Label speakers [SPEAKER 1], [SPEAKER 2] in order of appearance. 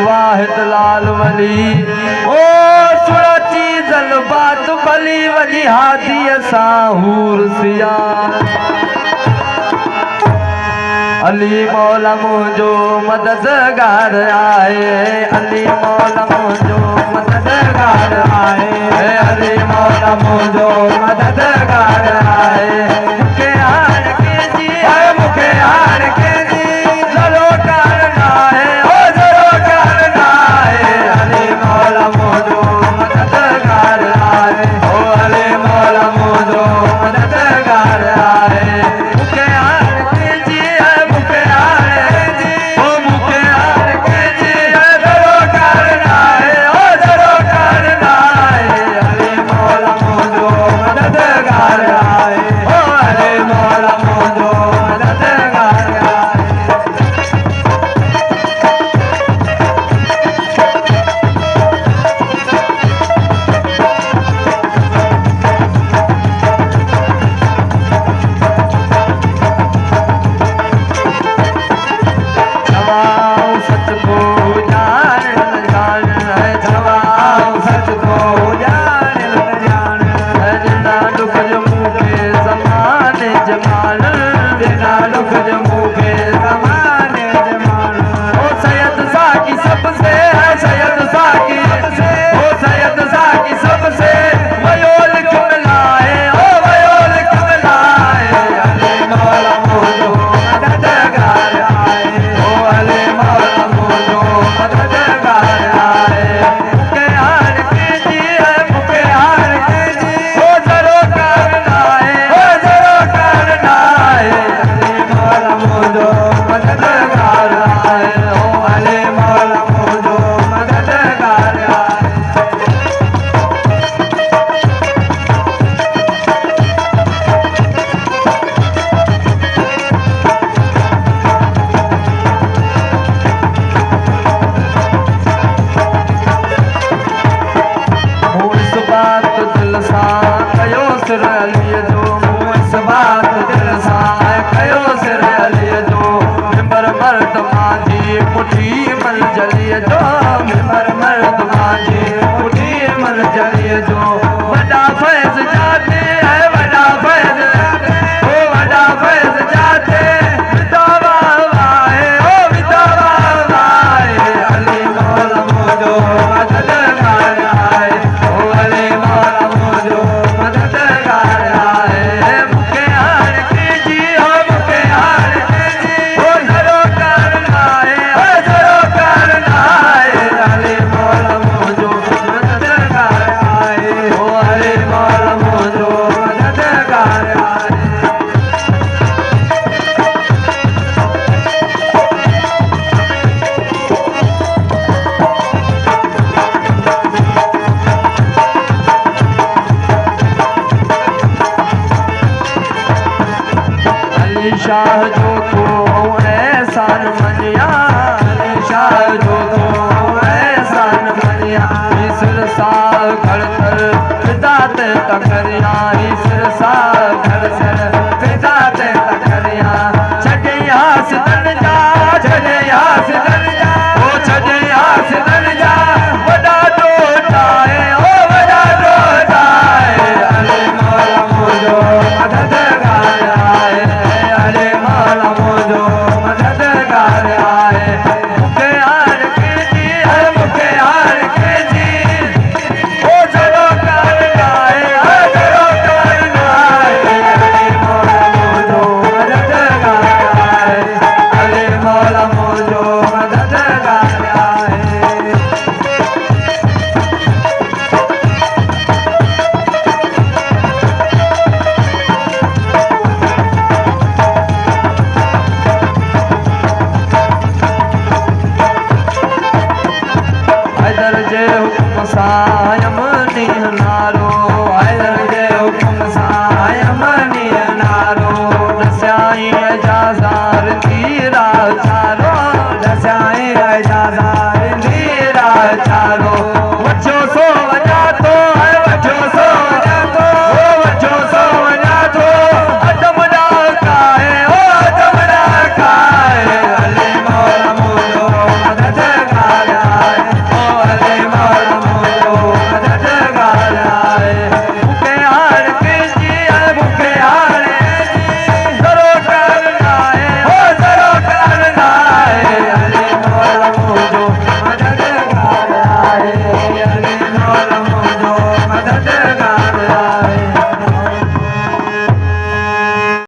[SPEAKER 1] वाहिद लाल वली ओ सुरची जल बात बली वली हादी साहूर सिया अली मौला मुझो मददगार आए अली मौला मुझो मददगार आए अली मौला मुझो मददगार आए मुखे हार के जी है मुखे हार के जी जरो करना है ओ जरो करना है अली मौला मुझो मददगार आए ओ अली मौला मुझो मददगार आए मुखे हार के जी है मुखे हार के जी ओ मुखे हार के जी है जरो करना है ओ जरो करना है अली मौला मुझो मददगार आए ओ अली मौला मुझो मददगार आए जवाओ सच को जान जान है जवाओ सच को जान जान है जिना दुख जमू के समाने जमान जिना दुख जमू के समाने जमान ओ सैयद साकी सबसे है सैयद साकी ओ सैयद साकी सबसे वयोल कमलाए ओ वयोल कमलाए अली मौला मुझो मददगार आए ओ अली मौला मुझो मददगार आए मुखे हार के जी है मुखे हार के जी ओ जरो करना है ओ जरो करना है अली मौला मुझो मददगार आए ओ अली मौला मुझो मददगार आए मुँह इस बात दिल सा कयो सिर अली जो मुँह इस बात दिल सा कयो सिर अली जो मिंबर मर्द मांझी मुठी मल जलिए जो मिंबर मर्द मांझी मुठी मल जलिए जो वडा फैज जाते है वडा फैज ओ वडा फैज जाते विधवा वाए ओ विधवा वाए अली मौला मुझो मददगार आए ओ अली मौला मुझो मददगार आए मुखे हार के जी ओ मुखे हार के जी ओ जरो करना है ओ जरो करना है अली मौला मुझो मददगार आए ओ अली मौला मुझो मददगार आए अली शाह जो तो एहसान मनिया अली शाह जो तो एहसान मनिया सिर सा घर कर फिदाते तकरिया सिर सा घर सर फिदाते तकरिया छड़िया सिदन जा छड़िया सिदन जा ओ छड़िया सिदन जा वडा टोटा है ओ वडा टोटा है अली मौला मुझो मददगार आए अली मौला मुझो मददगार आए मुखे हार के जी है मुखे हार के जी ओ जरो करना है ओ जरो जाने नारो